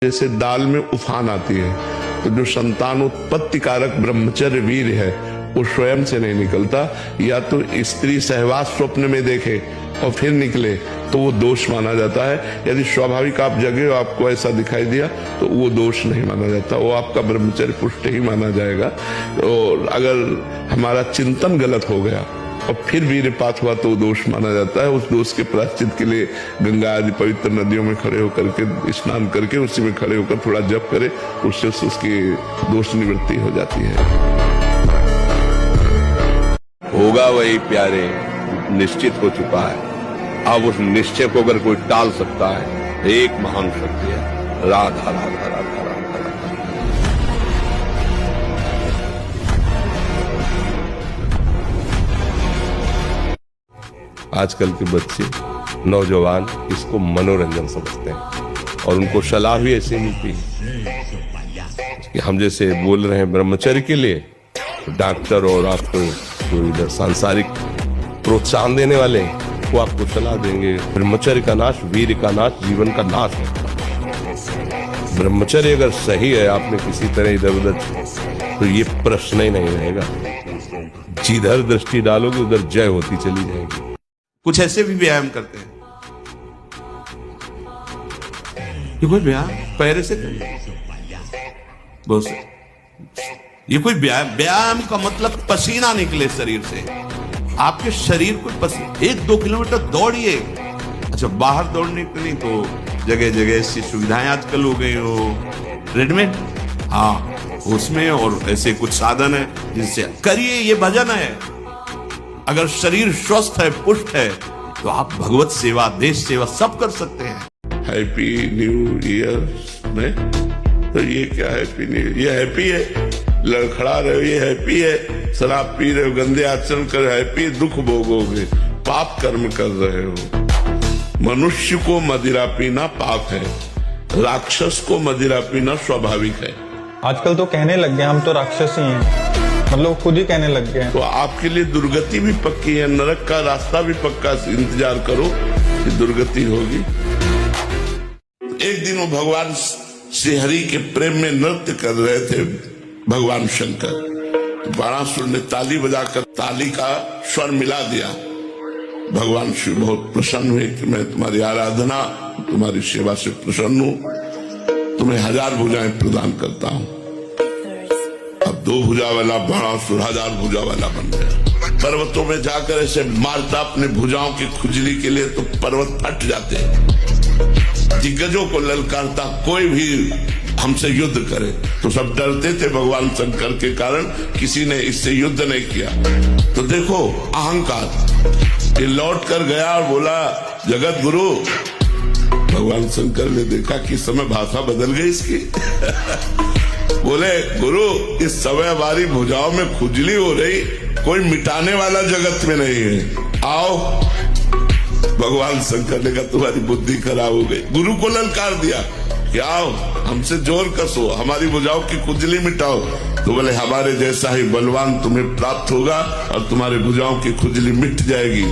जैसे दाल में उफान आती है, तो जो संतान उत्पत्ति कारक ब्रह्मचर्य वीर है वो स्वयं से नहीं निकलता। या तो स्त्री सहवास स्वप्न में देखे और फिर निकले तो वो दोष माना जाता है। यदि स्वाभाविक आप जगे हो, आपको ऐसा दिखाई दिया, तो वो दोष नहीं माना जाता, वो आपका ब्रह्मचर्य पुष्ट ही माना जाएगा। और अगर हमारा चिंतन गलत हो गया और फिर वीरपात हुआ तो दोष माना जाता है। उस दोष के प्रायश्चित के लिए गंगा आदि पवित्र नदियों में खड़े होकर के स्नान करके उसी में खड़े होकर थोड़ा जप करे, उससे उसकी दोष निवृत्ति हो जाती है। होगा वही प्यारे, निश्चित हो चुका है। अब उस निश्चय को अगर कोई टाल सकता है, एक महान शक्ति है, राधा राधा राधा राधा। आजकल के बच्चे नौजवान इसको मनोरंजन समझते हैं और उनको सलाह भी ऐसे मिलती है कि हम जैसे बोल रहे हैं ब्रह्मचर्य के लिए, तो डॉक्टर और आपको कोई इधर सांसारिक प्रोत्साहन देने वाले वो आपको सलाह देंगे ब्रह्मचर्य का नाश, वीर का नाश, जीवन का नाश है। ब्रह्मचर्य अगर सही है, आपने किसी तरह इधर उधर, तो ये प्रश्न ही नहीं रहेगा। जिधर दृष्टि डालोगे उधर जय होती चली जाएगी। कुछ ऐसे भी व्यायाम करते हैं, ये कोई व्यायाम पैर से बहुत, ये कोई व्यायाम का मतलब पसीना निकले शरीर से, आपके शरीर को पसीना। 1-2 किलोमीटर दौड़िए। अच्छा, बाहर दौड़ने के लिए तो जगह जगह ऐसी सुविधाएं आजकल हो गई हो, रेडीमेड, हाँ उसमें, और ऐसे कुछ साधन है जिनसे करिए। ये भजन है। अगर शरीर स्वस्थ है, पुष्ट है, तो आप भगवत सेवा, देश सेवा सब कर सकते हैं। हैप्पी न्यू ईयर में तो ये क्या हैप्पी न्यू ईयर? ये हैप्पी है, लड़खड़ा रहे हो, ये हैप्पी है। शराब पी रहे हो, गंदे आचरण कर रहे हो, हैप्पी, दुख भोगोगे, पाप कर्म कर रहे हो। मनुष्य को मदिरा पीना पाप है, राक्षस को मदिरा पीना स्वाभाविक है। आजकल तो कहने लग गए हम तो राक्षस ही हैं, मतलब खुद ही कहने लग गए। तो आपके लिए दुर्गति भी पक्की है, नरक का रास्ता भी पक्का। इंतजार करो कि दुर्गति होगी। एक दिन वो भगवान श्री हरि के प्रेम में नृत्य कर रहे थे भगवान शंकर। बाणासुर ने ताली बजाकर ताली का स्वर मिला दिया। भगवान शिव बहुत प्रसन्न हुए कि मैं तुम्हारी आराधना, तुम्हारी सेवा से प्रसन्न हूं, तुम्हें 1000 भुजाएं प्रदान करता हूं। अब 2 भुजा वाला बाणासुर 1000 भुजा वाला बन गया। पर्वतों में जाकर ऐसे मारता अपने भुजाओं की खुजली के लिए, तो पर्वत फट जाते। दिग्गजों को ललकारता, कोई भी हमसे युद्ध करे, तो सब डरते थे भगवान शंकर के कारण, किसी ने इससे युद्ध नहीं किया। तो देखो अहंकार, ये लौट कर गया और बोला जगत गुरु। भगवान शंकर ने देखा कि समय भाषा बदल गई इसकी। बोले गुरु, इस समय हमारी भुजाओं में खुजली हो रही, कोई मिटाने वाला जगत में नहीं है, आओ। भगवान शंकर ने कहा तुम्हारी बुद्धि खराब हो गई। गुरु को ललकार दिया कि आओ हमसे जोर कसो, हमारी भुजाओं की खुजली मिटाओ। तो बोले हमारे जैसा ही बलवान तुम्हें प्राप्त होगा और तुम्हारे भुजाओं की खुजली मिट जाएगी।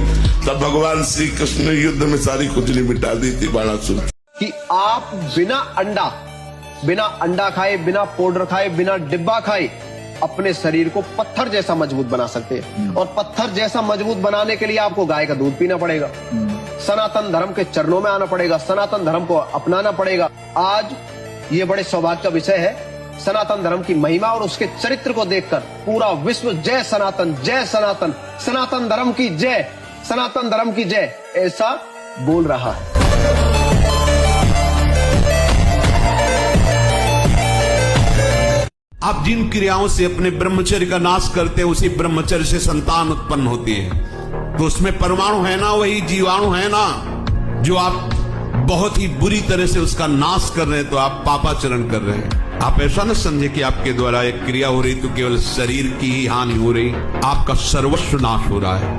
तब भगवान श्री कृष्ण ने युद्ध में सारी खुजली मिटा दी थी बाणासुर कि आप बिना अंडा खाए, बिना पाउडर खाए, बिना डिब्बा खाए अपने शरीर को पत्थर जैसा मजबूत बना सकते हैं। और पत्थर जैसा मजबूत बनाने के लिए आपको गाय का दूध पीना पड़ेगा, सनातन धर्म के चरणों में आना पड़ेगा, सनातन धर्म को अपनाना पड़ेगा। आज ये बड़े सौभाग्य का विषय है, सनातन धर्म की महिमा और उसके चरित्र को देखकर पूरा विश्व जय सनातन, जय सनातन, सनातन धर्म की जय, सनातन धर्म की जय ऐसा बोल रहा है। आप जिन क्रियाओं से अपने ब्रह्मचर्य का नाश करते हैं, उसी ब्रह्मचर्य से संतान उत्पन्न होती है। तो उसमें परमाणु है ना, वही जीवाणु है ना, जो आप बहुत ही बुरी तरह से उसका नाश कर रहे हैं, तो आप पापाचरण कर रहे हैं। आप ऐसा न समझे कि आपके द्वारा एक क्रिया हो रही तो केवल शरीर की ही हानि हो रही, आपका सर्वस्व नाश हो रहा है,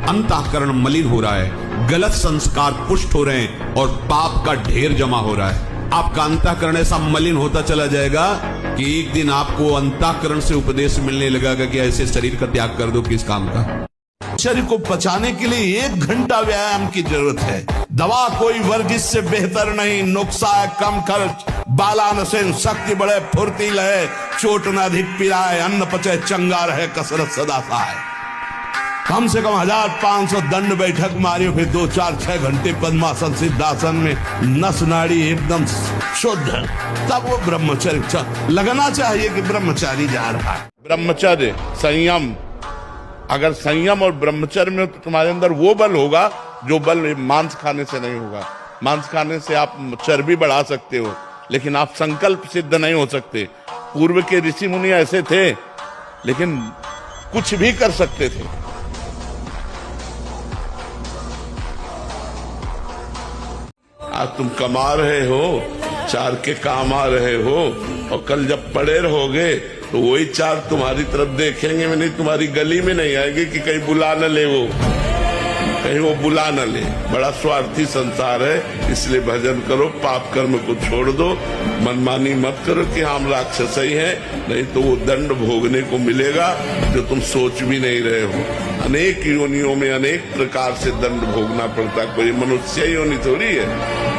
अंतःकरण मलिन हो रहा है, गलत संस्कार पुष्ट हो रहे हैं और पाप का ढेर जमा हो रहा है। आपका अंतःकरण ऐसा मलिन होता चला जाएगा कि एक दिन आपको अंतःकरण से उपदेश मिलने लगेगा कि ऐसे शरीर का त्याग कर दो, किस काम का। शरीर को पचाने के लिए 1 घंटा व्यायाम की जरूरत है। दवा कोई वर्जिश से बेहतर नहीं, नुस्खा है कम खर्च, बाला नसेन, शक्ति बढ़े, फुर्ती लहे, चोट न अधिक पिराए, अन्न पचे, चंगा रहे, कसरत सदा सहाय। कम से कम 1500 दंड बैठक मारियो, फिर 2, 4, 6 घंटे पद्मासन सिद्धासन में नस नाड़ी एकदम शुद्ध, तब वो ब्रह्मचर्य लगना चाहिए कि ब्रह्मचारी जा रहा है। ब्रह्मचर्य, संयम, अगर संयम और ब्रह्मचर्य में तो तुम्हारे अंदर वो बल होगा जो बल मांस खाने से नहीं होगा। मांस खाने से आप चर्बी बढ़ा सकते हो, लेकिन आप संकल्प सिद्ध नहीं हो सकते। पूर्व के ऋषि मुनि ऐसे थे, लेकिन कुछ भी कर सकते थे। आज तुम कमा रहे हो, 4 के काम आ रहे हो, और कल जब पड़े रहोगे तो वही 4 तुम्हारी तरफ देखेंगे, में नहीं, तुम्हारी गली में नहीं आएंगे कि कहीं बुला न ले, वो कहीं वो बुला न ले। बड़ा स्वार्थी संसार है, इसलिए भजन करो, पाप कर्म को छोड़ दो, मनमानी मत करो कि हम राक्षस ही हैं, नहीं तो वो दंड भोगने को मिलेगा जो तुम सोच भी नहीं रहे हो। अनेक योनियों में अनेक प्रकार से दंड भोगना पड़ता, कोई मनुष्य योनि थोड़ी है।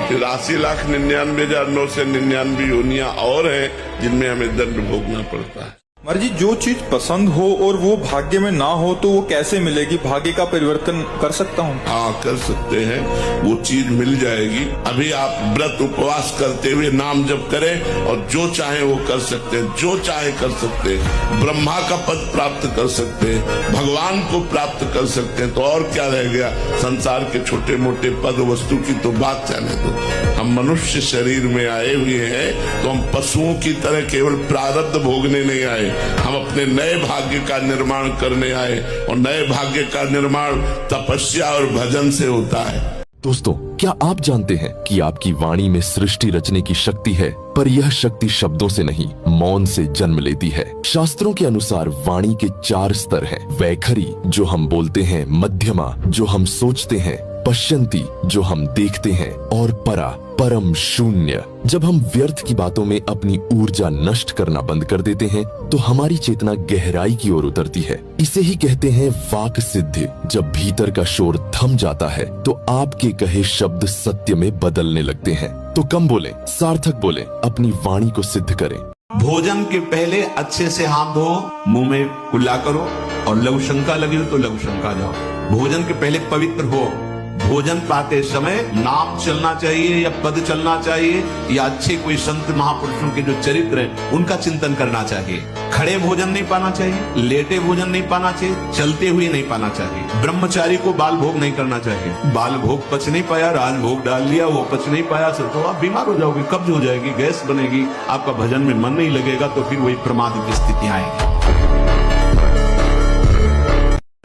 83,99,999 योनियां और हैं जिनमें हमें दंड भोगना पड़ता है। महाराज जी, जो चीज पसंद हो और वो भाग्य में ना हो तो वो कैसे मिलेगी? भाग्य का परिवर्तन कर सकता हूँ? हाँ, कर सकते हैं, वो चीज मिल जाएगी। अभी आप व्रत उपवास करते हुए नाम जप करें और जो चाहे वो कर सकते हैं, जो चाहे कर सकते हैं। ब्रह्मा का पद प्राप्त कर सकते हैं, भगवान को प्राप्त कर सकते हैं, तो और क्या रह गया? संसार के छोटे मोटे पद वस्तु की तो बात जाने दो। हम मनुष्य शरीर में आए हुए हैं तो हम पशुओं की तरह केवल प्रारब्ध भोगने नहीं आए, हम अपने नए भाग्य का निर्माण करने आए, और नए भाग्य का निर्माण तपस्या और भजन से होता है। दोस्तों, क्या आप जानते हैं कि आपकी वाणी में सृष्टि रचने की शक्ति है, पर यह शक्ति शब्दों से नहीं, मौन से जन्म लेती है। शास्त्रों के अनुसार वाणी के 4 स्तर हैं। वैखरी, जो हम बोलते हैं, मध्यमा, जो हम सोचते हैं, पश्यंती, जो हम देखते हैं, और परा, परम शून्य। जब हम व्यर्थ की बातों में अपनी ऊर्जा नष्ट करना बंद कर देते हैं तो हमारी चेतना गहराई की ओर उतरती है। इसे ही कहते हैं वाक सिद्धि। जब भीतर का शोर थम जाता है तो आपके कहे शब्द सत्य में बदलने लगते हैं। तो कम बोलें, सार्थक बोलें, अपनी वाणी को सिद्ध करें। भोजन के पहले अच्छे से हाथ धो, मुंह में कुल्ला करो, और लघु शंका लगी हो तो लघु शंका जाओ। भोजन के पहले पवित्र हो। भोजन पाते समय नाम चलना चाहिए या पद चलना चाहिए, या अच्छे कोई संत महापुरुषों के जो चरित्र हैं उनका चिंतन करना चाहिए। खड़े भोजन नहीं पाना चाहिए, लेटे भोजन नहीं पाना चाहिए, चलते हुए नहीं पाना चाहिए। ब्रह्मचारी को बाल भोग नहीं करना चाहिए। बाल भोग पच नहीं पाया, राज भोग डाल लिया, वो पच नहीं पाया, तो आप बीमार हो जाओगे, कब्ज हो जाएगी, गैस बनेगी, आपका भजन में मन नहीं लगेगा, तो फिर वही प्रमाद की स्थिति आएगी।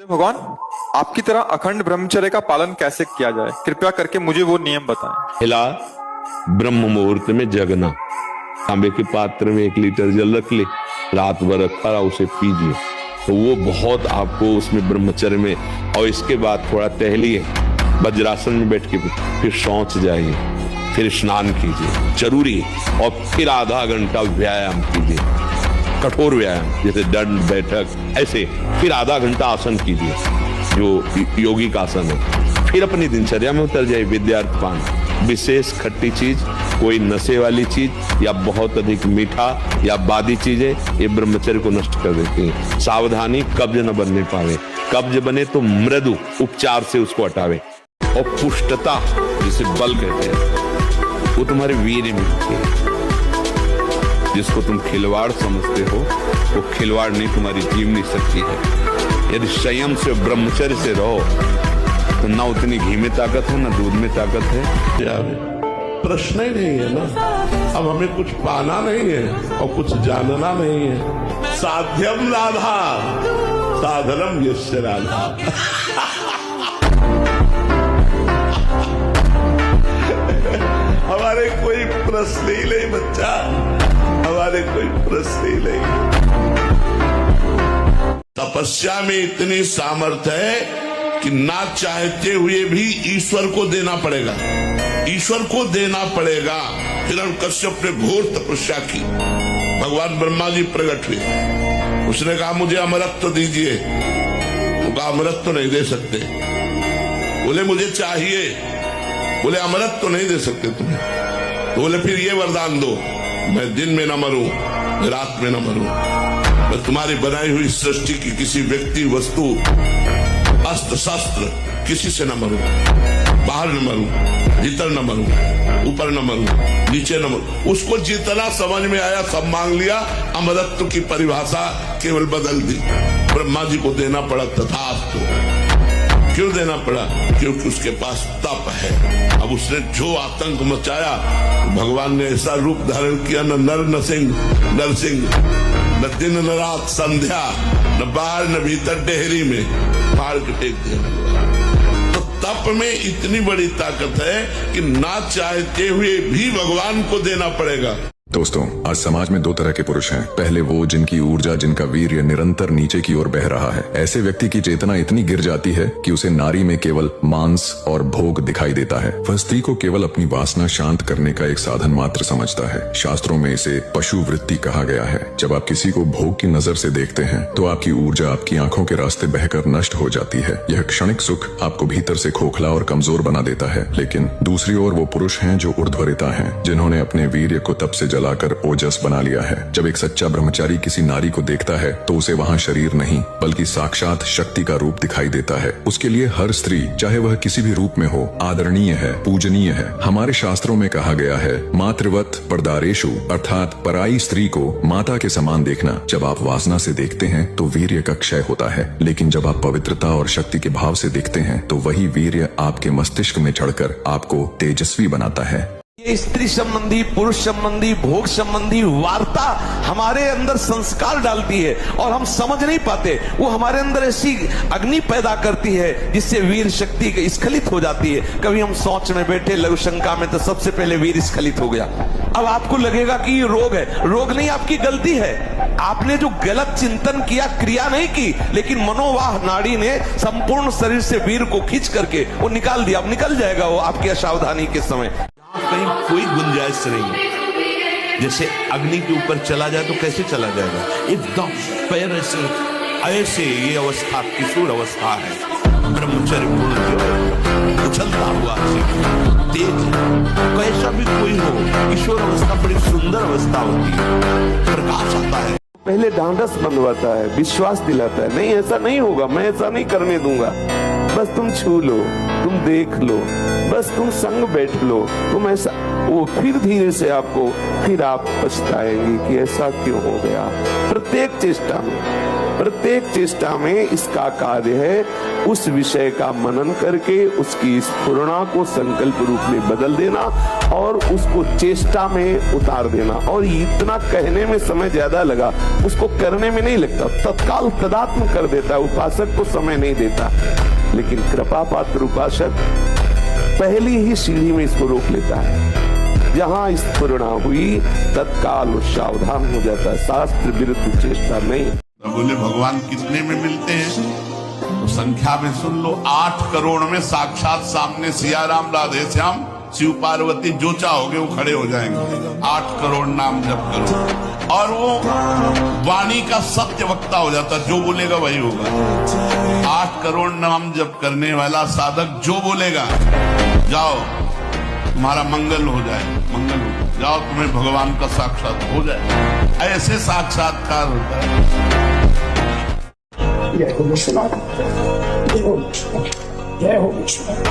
भगवान, आपकी तरह अखंड ब्रह्मचर्य का पालन कैसे किया जाए? कृपया करके मुझे वो नियम बताएं। पहला, ब्रह्म मुहूर्त में जगना। तांबे के पात्र में 1 लीटर जल रख ले, रात भर रखा रहा, उसे पीजिए, तो वो बहुत आपको उसमें ब्रह्मचर्य में। और इसके बाद थोड़ा टहलिए, वज्रासन में बैठ के, फिर शौच जाइए, फिर स्नान कीजिए, जरूरी, और फिर आधा घंटा व्यायाम कीजिए, कठोर व्यायाम, जैसे दंड बैठक, ऐसे। फिर आधा घंटा आसन कीजिए जो योगी का आसन है। फिर अपनी दिनचर्या में उतर जाए। विद्यार्थपान, विशेष खट्टी चीज, कोई नशे वाली चीज या बहुत अधिक मीठा या बादी चीजें, ये ब्रह्मचर्य को नष्ट कर देती हैं। सावधानी, कब्ज न बनने पावे, कब्ज बने तो मृदु उपचार से उसको हटावे। और पुष्टता, जिसे बल कहते हैं, वो तुम्हारे वीर्य में होती है। जिसको तुम खिलवाड़ समझते हो वो खिलवाड़ नहीं, तुम्हारी जीवनी शक्ति है। यदि संयम से, ब्रह्मचर्य से रहो तो ना उतनी घी में ताकत है, ना दूध में ताकत है। प्रश्न ही नहीं है ना। अब हमें कुछ पाना नहीं है और कुछ जानना नहीं है। साध्यम राधा, साधनम यस्य राधा। हमारे कोई प्रश्न ही नहीं बच्चा, हमारे कोई प्रश्न ही नहीं। तपस्या में इतनी सामर्थ्य है कि ना चाहते हुए भी ईश्वर को देना पड़ेगा, ईश्वर को देना पड़ेगा। हिरण्यकश्यप ने घोर तपस्या की, भगवान ब्रह्मा जी प्रकट हुए, उसने कहा मुझे अमरत्व दीजिए, हमको अमृत तो नहीं दे सकते। बोले मुझे चाहिए। बोले अमृत तो नहीं दे सकते तुम्हें। तो बोले फिर ये वरदान दो, मैं दिन में न मरूं, रात में न मरूं, मैं तुम्हारी बनाई हुई सृष्टि की किसी व्यक्ति, वस्तु, अस्त्र शस्त्र किसी से न मरूं, बाहर न मरूं, भीतर न मरूं, ऊपर न मरूं, नीचे न मरूं। उसको जितना समझ में आया सब मांग लिया। अमरत्व की परिभाषा केवल बदल दी। ब्रह्मा जी को देना पड़ा तथास्तु। क्यों देना पड़ा? क्योंकि उसके पास तप है। अब उसने जो आतंक मचाया, भगवान ने ऐसा रूप धारण किया, न नर न सिंह, नरसिंह, न दिन न रात, संध्या, न बाहर न भीतर, डेहरी में पहाड़ के टेक दिया भगवान। तो तप में इतनी बड़ी ताकत है कि ना चाहते हुए भी भगवान को देना पड़ेगा। दोस्तों, आज समाज में दो तरह के पुरुष हैं। पहले वो जिनकी ऊर्जा, जिनका वीर्य निरंतर नीचे की ओर बह रहा है। ऐसे व्यक्ति की चेतना इतनी गिर जाती है कि उसे नारी में केवल मांस और भोग दिखाई देता है। वह स्त्री को केवल अपनी वासना शांत करने का एक साधन मात्र समझता है। शास्त्रों में इसे पशु वृत्ति कहा गया है। जब आप किसी को भोग की नजर से देखते हैं तो आपकी ऊर्जा आपकी आंखों के रास्ते बहकर नष्ट हो जाती है। यह क्षणिक सुख आपको भीतर से खोखला और कमजोर बना देता है। लेकिन दूसरी ओर वो पुरुष हैं जो ऊर्ध्वरेता हैं, जिन्होंने अपने वीर्य को तप से जलाकर ओजस बना लिया है। जब एक सच्चा ब्रह्मचारी किसी नारी को देखता है तो उसे वहाँ शरीर नहीं बल्कि साक्षात शक्ति का रूप दिखाई देता है। उसके लिए हर स्त्री, चाहे वह किसी भी रूप में हो, आदरणीय है, पूजनीय है। हमारे शास्त्रों में कहा गया है, मातृवत परदारेषु, अर्थात पराई स्त्री को माता के समान देखना। जब आप वासना से देखते हैं तो वीर्य का क्षय होता है, लेकिन जब आप पवित्रता और शक्ति के भाव से देखते हैं तो वही वीर्य आपके मस्तिष्क में चढ़कर आपको तेजस्वी बनाता है। ये स्त्री संबंधी, पुरुष संबंधी, भोग संबंधी वार्ता हमारे अंदर संस्कार डालती है और हम समझ नहीं पाते। वो हमारे अंदर ऐसी अग्नि पैदा करती है जिससे वीर शक्ति स्खलित हो जाती है। कभी हम सोच में बैठे लघु शंका में तो सबसे पहले वीर स्खलित हो गया। अब आपको लगेगा कि ये रोग है। रोग नहीं, आपकी गलती है। आपने जो गलत चिंतन किया, क्रिया नहीं की, लेकिन मनोवाह नाड़ी ने संपूर्ण शरीर से वीर को खींच करके वो निकाल दिया। अब निकल जाएगा वो आपकी असावधानी के समय। कहीं कोई गुंजाइश नहीं। जैसे अग्नि के ऊपर चला जाए तो कैसे चला जाएगा? एकदम पैर ऐसे ये अवस्था किशोर अवस्था है। ब्रह्मचर्य पूर्ण उछलता हुआ तेज, कैसा भी कोई हो, किशोर अवस्था बड़ी सुंदर अवस्था होती है। प्रकाश आता है, पहले ढांढस बंधवाता है, विश्वास दिलाता है, नहीं ऐसा नहीं होगा, मैं ऐसा नहीं करने दूंगा, बस तुम छू लो, तुम देख लो, बस तुम संग बैठ लो, तुम ऐसा। वो फिर धीरे से आपको, फिर आप पछताएंगे कि ऐसा क्यों हो गया। प्रत्येक चेष्टा में इसका कार्य है उस विषय का मनन करके उसकी स्फुरणा को संकल्प रूप में बदल देना और उसको चेष्टा में उतार देना। और इतना कहने में समय ज्यादा लगा, उसको करने में नहीं लगता, तत्काल तदात्म कर देता है। उपासक को समय नहीं देता, लेकिन कृपा पात्र उपासक पहली ही सीढ़ी में इसको रोक लेता है। जहां स्फुरणा हुई तत्काल सावधान हो जाता है, शास्त्र विरुद्ध चेष्टा नहीं। बोले भगवान कितने में मिलते हैं तो संख्या में सुन लो, 8 करोड़ में साक्षात सामने सिया राम, राधे श्याम, शिव पार्वती, जो चाहोगे वो खड़े हो जाएंगे। 8 करोड़ नाम जप करो और वो वाणी का सत्य वक्ता हो जाता, जो बोलेगा वही होगा। 8 करोड़ नाम जप करने वाला साधक जो बोलेगा, जाओ तुम्हारा मंगल हो जाए, मंगल हो जाओ, तुम्हें भगवान का साक्षात हो जाए। ऐसे साक्षात्कार होता है। जय हो विश्वनाथ, जय हो विश्वनाथ, जय हो विश्वनाथ।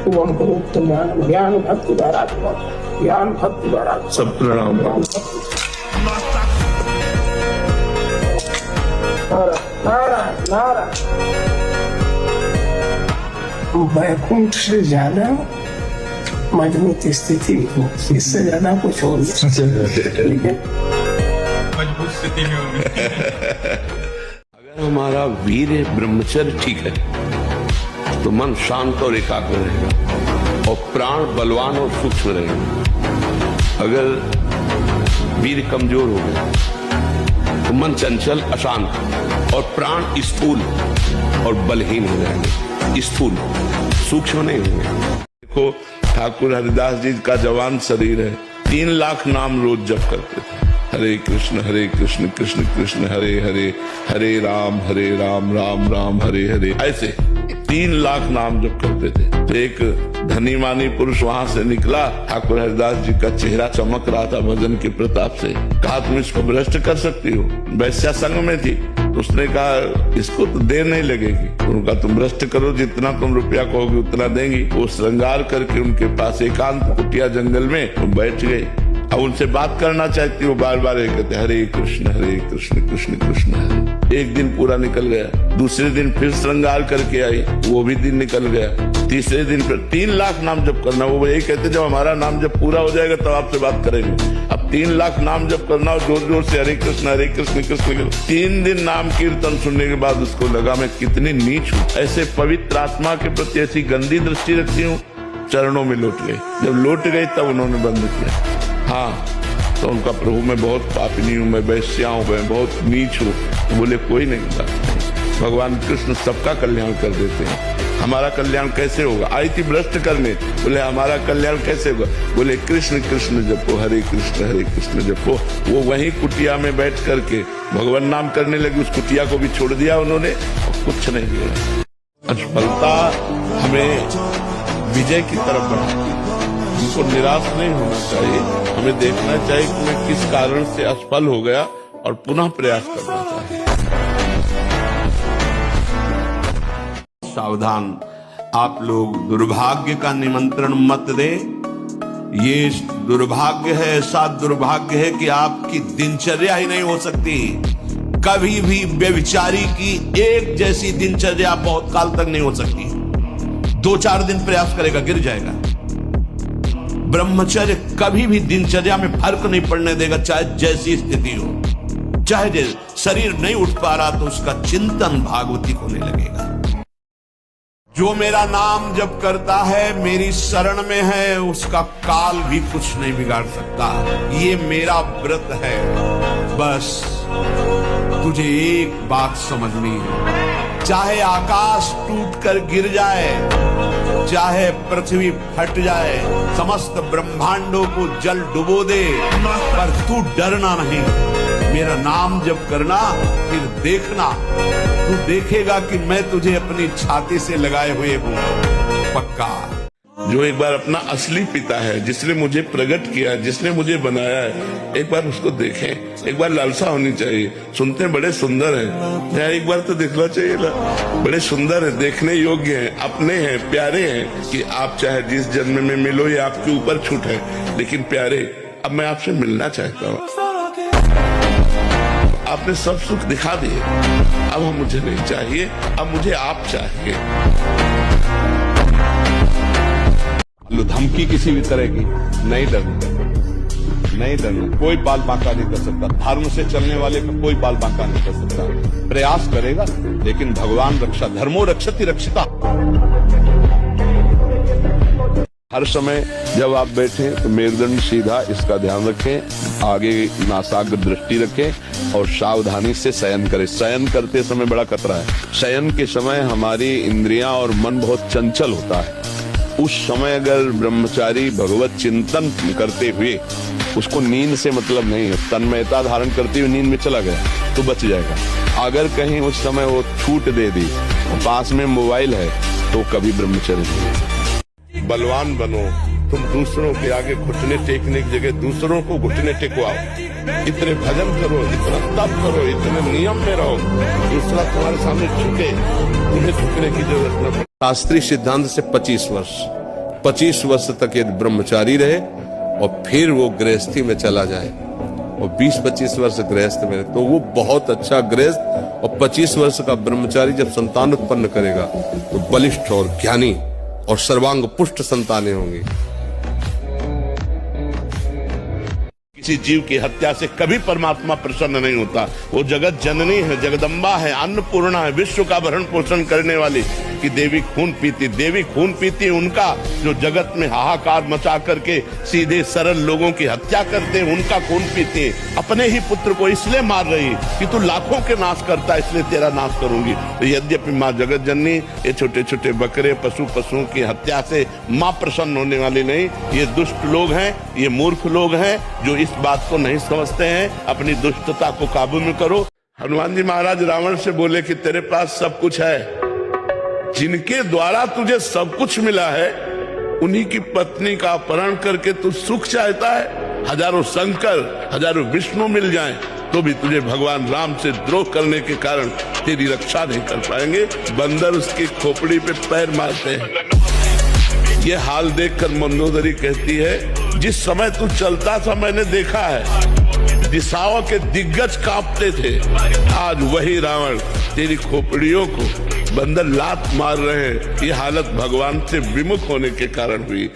ओम भूत ज्ञान भक्ति द्वारा, ज्ञान भक्ति द्वारा सब प्रणाम। नारायण नारायण। वैकुंठ से ज्यादा मजबूत स्थिति, इससे ज्यादा कुछ हो नहीं। मजबूत स्थिति में होगी। अगर हमारा वीर्य ब्रह्मचर्य ठीक है तो मन शांत और एकाग्र रहेगा और प्राण बलवान और सूक्ष्म रहेगा। अगर वीर्य कमजोर हो गया तो मन चंचल अशांत और प्राण स्थूल और बलहीन हो जाएंगे। स्थूल, सूक्ष्म नहीं होंगे। देखो ठाकुर हरिदास जी का जवान शरीर है, 3 लाख नाम रोज जप करते थे। हरे कृष्ण कृष्ण कृष्ण हरे हरे, हरे राम राम राम हरे हरे। ऐसे 3 लाख नाम जप करते थे। तो एक धनी मानी पुरुष वहां से निकला, ठाकुर हरिदास जी का चेहरा चमक रहा था भजन के प्रताप से। कहा तुम इसको भ्रष्ट कर सकती हो, वैश्या संघ में थी। तो उसने कहा इसको तो देर नहीं लगेगी। उनका तुम भ्रष्ट करो, जितना तुम रुपया कहोगे उतना देंगी। वो श्रृंगार करके उनके पास एकांत कुटिया जंगल में बैठ गए। अब उनसे बात करना चाहती, वो बार बार कहते हरे कृष्ण कृष्ण कृष्ण हरे। एक दिन पूरा निकल गया, दूसरे दिन फिर श्रृंगार करके आई, वो भी दिन निकल गया। तीसरे दिन फिर 3 लाख नाम जप करना। वो यही कहते जब हमारा नाम जब पूरा हो जाएगा तब आपसे बात करेंगे। अब 3 लाख नाम जप करना और जोर जोर से हरे कृष्ण कृष्ण कृष्ण। 3 दिन नाम कीर्तन सुनने के बाद उसको लगा मैं कितनी नीच हूँ, ऐसे पवित्र आत्मा के प्रति ऐसी गंदी दृष्टि रखती हूँ। चरणों में लौट गए। जब लौट गए तब उन्होंने बंद किया। हाँ, तो उनका प्रभु मैं बहुत पापिनी हूँ, मैं वैश्या हूँ, मैं बहुत नीच हूँ। तो बोले कोई नहीं बात, भगवान कृष्ण सबका कल्याण कर देते हैं। हमारा कल्याण कैसे होगा? आई थी भ्रष्ट करने, बोले हमारा कल्याण कैसे होगा? बोले कृष्ण कृष्ण जपो, हरे कृष्ण जपो। वो वहीं कुटिया में बैठ करके भगवान नाम करने लगे। उस कुटिया को भी छोड़ दिया उन्होंने और कुछ नहीं दिया। असफलता हमें विजय की तरफ बढ़ाती है। हमको निराश नहीं होना चाहिए, हमें देखना चाहिए कि मैं किस कारण से असफल हो गया और पुनः प्रयास करना चाहिए। सावधान, आप लोग दुर्भाग्य का निमंत्रण मत दें। ये दुर्भाग्य है, ऐसा दुर्भाग्य है कि आपकी दिनचर्या ही नहीं हो सकती। कभी भी व्यभिचारी की एक जैसी दिनचर्या बहुत काल तक नहीं हो सकती। 2-4 दिन प्रयास करेगा, गिर जाएगा। ब्रह्मचर्य कभी भी दिनचर्या में फर्क नहीं पड़ने देगा, चाहे जैसी स्थिति हो। चाहे शरीर नहीं उठ पा रहा तो उसका चिंतन भागवती होने लगेगा। जो मेरा नाम जप करता है, मेरी शरण में है, उसका काल भी कुछ नहीं बिगाड़ सकता। ये मेरा व्रत है। बस तुझे एक बात समझनी है, चाहे आकाश टूटकर गिर जाए, चाहे पृथ्वी फट जाए, समस्त ब्रह्मांडों को जल डुबो दे, पर तू डरना नहीं। मेरा नाम जप करना, फिर देखना, तू देखेगा कि मैं तुझे अपनी छाती से लगाए हुए हूं, पक्का। जो एक बार अपना असली पिता है, जिसने मुझे प्रकट किया, जिसने मुझे बनाया है, एक बार उसको देखें। एक बार लालसा होनी चाहिए। सुनते बड़े सुंदर हैं, यार एक बार तो देखना चाहिए ना। बड़े सुंदर हैं, देखने योग्य हैं, अपने हैं, प्यारे हैं। कि आप चाहे जिस जन्म में मिलो, ये आपके ऊपर छूट है, लेकिन प्यारे अब मैं आपसे मिलना चाहता हूँ। आपने सब सुख दिखा दिए, अब हम मुझे नहीं चाहिए, अब मुझे आप चाहिए। धमकी किसी भी तरह की नहीं डरना, कोई बाल बांका नहीं कर सकता। धर्म से चलने वाले का कोई बाल बांका नहीं कर सकता। प्रयास करेगा, लेकिन भगवान रक्षा, धर्मो रक्षति रक्षिता। हर समय जब आप बैठे तो मेरुदंड सीधा, इसका ध्यान रखें। आगे नासाग्र दृष्टि रखें और सावधानी से शयन करें। शयन करते समय बड़ा खतरा है। शयन के समय हमारी इंद्रियां और मन बहुत चंचल होता है। उस समय अगर ब्रह्मचारी भगवत चिंतन करते हुए, उसको नींद से मतलब नहीं है, तन्मयता धारण करते हुए नींद में चला गया तो बच जाएगा। अगर कहीं उस समय वो छूट दे दी, पास में मोबाइल है, तो कभी ब्रह्मचर्य नहीं। बलवान बनो, तुम दूसरों के आगे घुटने टेकने की जगह दूसरों को घुटने टेकवाओ। इतने भजन करो, इतना तप करो, इतने नियम में रहो, दूसरा तुम्हारे सामने झुके, तुम्हें झुकने की जरूरत न पड़े। शास्त्रीय सिद्धांत से 25 वर्ष तक यदि ब्रह्मचारी रहे और फिर वो गृहस्थी में चला जाए और 20-25 वर्ष गृहस्थ में, तो वो बहुत अच्छा गृहस्थ। और 25 वर्ष का ब्रह्मचारी जब संतान उत्पन्न करेगा तो बलिष्ठ और ज्ञानी और सर्वांग पुष्ट संतानें होंगी। किसी जीव की हत्या से कभी परमात्मा प्रसन्न नहीं होता। वो जगत जननी है, जगदम्बा है, अन्नपूर्णा है, विश्व का भरण पोषण करने वाली कि देवी खून पीती उनका जो जगत में हाहाकार मचा करके सीधे सरल लोगों की हत्या करते हैं, उनका खून पीती। अपने ही पुत्र को इसलिए मार रही कि तू लाखों के नाश करता, इसलिए तेरा नाश करूंगी। तो यद्यपि माँ जगत जननी ये छोटे छोटे बकरे पशुओं की हत्या से माँ प्रसन्न होने वाली नहीं। ये दुष्ट लोग हैं, ये मूर्ख लोग हैं जो इस बात को नहीं समझते हैं। अपनी दुष्टता को काबू में करो। हनुमान जी महाराज रावण से बोले कि तेरे पास सब कुछ है, जिनके द्वारा तुझे सब कुछ मिला है उन्हीं की पत्नी का अपहरण करके तू सुख चाहता है। हजारों शंकर, हजारों विष्णु मिल जाएं तो भी तुझे भगवान राम से द्रोह करने के कारण तेरी रक्षा नहीं कर पाएंगे। बंदर उसकी खोपड़ी पे पैर मारते हैं। ये हाल देखकर मंदोदरी कहती है, जिस समय तू चलता था मैंने देखा है, दिशाओं के दिग्गज कांपते थे। आज वही रावण तेरी खोपड़ियों को बंदर लात मार रहे हैं। ये हालत भगवान से विमुख होने के कारण हुई।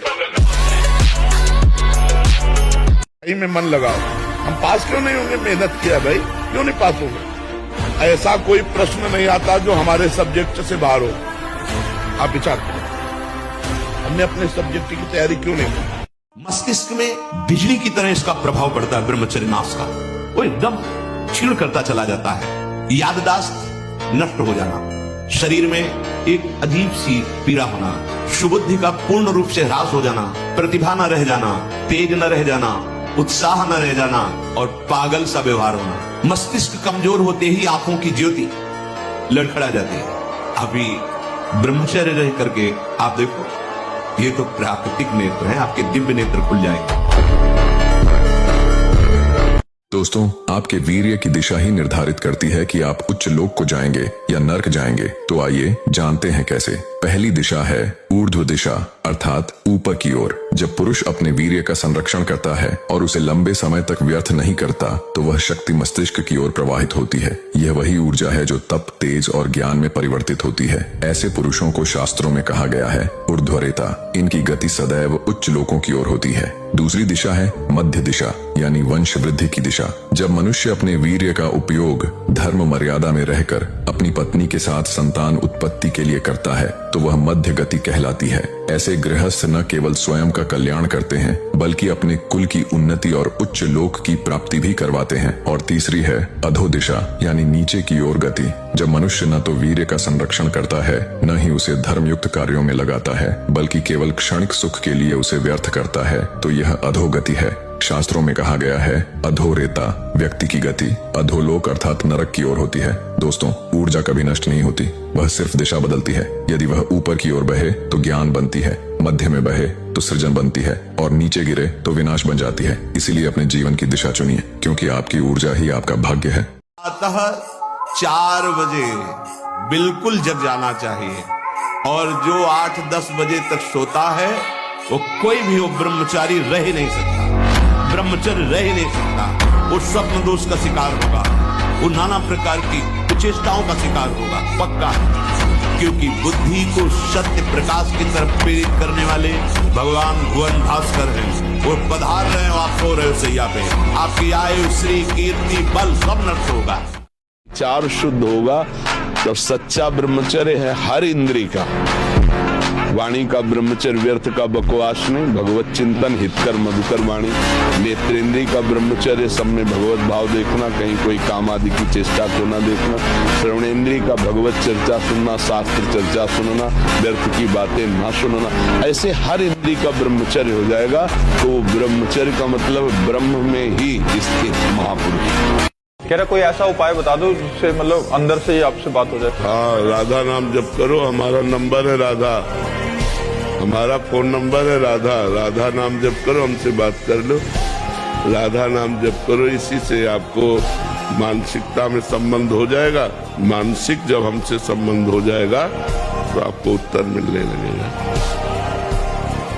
में मन लगाओ। हम पास क्यों नहीं होंगे? मेहनत किया भाई, क्यों नहीं पास होंगे? ऐसा कोई प्रश्न नहीं आता जो हमारे सब्जेक्ट से बाहर हो। आप विचार करो, हमने अपने सब्जेक्ट की तैयारी क्यों नहीं की? मस्तिष्क में बिजली की तरह इसका प्रभाव पड़ता है ब्रह्मचर्य नाश का। वो एकदम क्षीण करता चला जाता है। याददाश्त नष्ट हो जाना, शरीर में एक अजीब सी पीड़ा होना, सुबुद्धि का पूर्ण रूप से ह्रास हो जाना, प्रतिभा न रह जाना, तेज न रह जाना, उत्साह न रह जाना और पागल सा व्यवहार होना। मस्तिष्क कमजोर होते ही आंखों की ज्योति लड़खड़ा जाती है। अभी ब्रह्मचर्य रह करके आप देखो, ये तो प्राकृतिक नेत्र है, आपके दिव्य नेत्र खुल जाएंगे। दोस्तों, आपके वीर्य की दिशा ही निर्धारित करती है कि आप उच्च लोक को जाएंगे या नर्क जाएंगे। तो आइए जानते हैं कैसे। पहली दिशा है ऊर्ध्व दिशा, अर्थात ऊपर की ओर। जब पुरुष अपने वीर्य का संरक्षण करता है और उसे लंबे समय तक व्यर्थ नहीं करता, तो वह शक्ति मस्तिष्क की ओर प्रवाहित होती है। यह वही ऊर्जा है जो तप, तेज और ज्ञान में परिवर्तित होती है। ऐसे पुरुषों को शास्त्रों में कहा गया है ऊर्ध्वरेता। इनकी गति सदैव उच्च लोकों की ओर होती है। दूसरी दिशा है मध्य दिशा, यानी वंश वृद्धि की दिशा। जब मनुष्य अपने वीर्य का उपयोग धर्म मर्यादा में रहकर अपनी पत्नी के साथ संतान उत्पत्ति के लिए करता है, तो वह मध्य गति कहलाती है। ऐसे गृहस्थ न केवल स्वयं का कल्याण करते हैं, बल्कि अपने कुल की उन्नति और उच्च लोक की प्राप्ति भी करवाते हैं। और तीसरी है अधो दिशा, यानी नीचे की ओर गति। जब मनुष्य न तो वीर्य का संरक्षण करता है, न ही उसे धर्मयुक्त कार्यों में लगाता है, बल्कि केवल क्षणिक सुख के लिए उसे व्यर्थ करता है, तो यह अधोगति है। शास्त्रों में कहा गया है अधोरेता व्यक्ति की गति अधोलोक अर्थात नरक की ओर होती है। दोस्तों, ऊर्जा कभी नष्ट नहीं होती, वह सिर्फ दिशा बदलती है। यदि वह ऊपर की ओर बहे तो ज्ञान बनती है, मध्य में बहे तो सृजन बनती है, और नीचे गिरे तो विनाश बन जाती है। इसीलिए अपने जीवन की दिशा चुनिए, क्योंकि आपकी ऊर्जा ही आपका भाग्य है। अतः 4 बजे बिल्कुल जग जाना चाहिए, और जो 8-10 बजे तक सोता है वो कोई भी वो ब्रह्मचारी रह ही नहीं सकता, ब्रह्मचर्य रह ही नहीं सकता। वो स्वप्न दोष का शिकार होगा, वो नाना प्रकार की कुचेष्टाओं का शिकार होगा, पक्का। क्योंकि बुद्धि को सत्य प्रकाश की तरफ प्रेरित करने वाले भगवान भुवन भास्कर हैं। वो पधार रहे हो, आप सो रहे हो सैया पे, आपकी आयु, श्री, कीर्ति, बल सब नष्ट होगा। चार शुद्ध होगा तो सच्चा ब्रह्मचर्य है हर इंद्री का। वाणी का ब्रह्मचर्य व्यर्थ का बकवास नहीं, भगवत चिंतन, हितकर मधुकर वाणी। नेत्रेंद्री का ब्रह्मचर्य सब में भगवत भाव देखना, कहीं कोई काम आदि की चेष्टा को न देखना। श्रवणेंद्री का भगवत चर्चा सुनना, शास्त्र चर्चा सुनना, व्यर्थ की बातें ना सुनना। ऐसे हर इंद्री का ब्रह्मचर्य हो जाएगा, तो वो ब्रह्मचर्य का मतलब ब्रह्म में ही स्थित महापुरुष। कह रहा कोई ऐसा उपाय बता दो जिससे मतलब अंदर से ही आपसे बात हो जाए। हाँ, राधा नाम जप करो। हमारा नंबर है राधा, हमारा फोन नंबर है राधा। राधा नाम जप करो, हमसे बात कर लो। राधा नाम जप करो, इसी से आपको मानसिकता में संबंध हो जाएगा। मानसिक जब हमसे संबंध हो जाएगा तो आपको उत्तर मिलने लगेगा।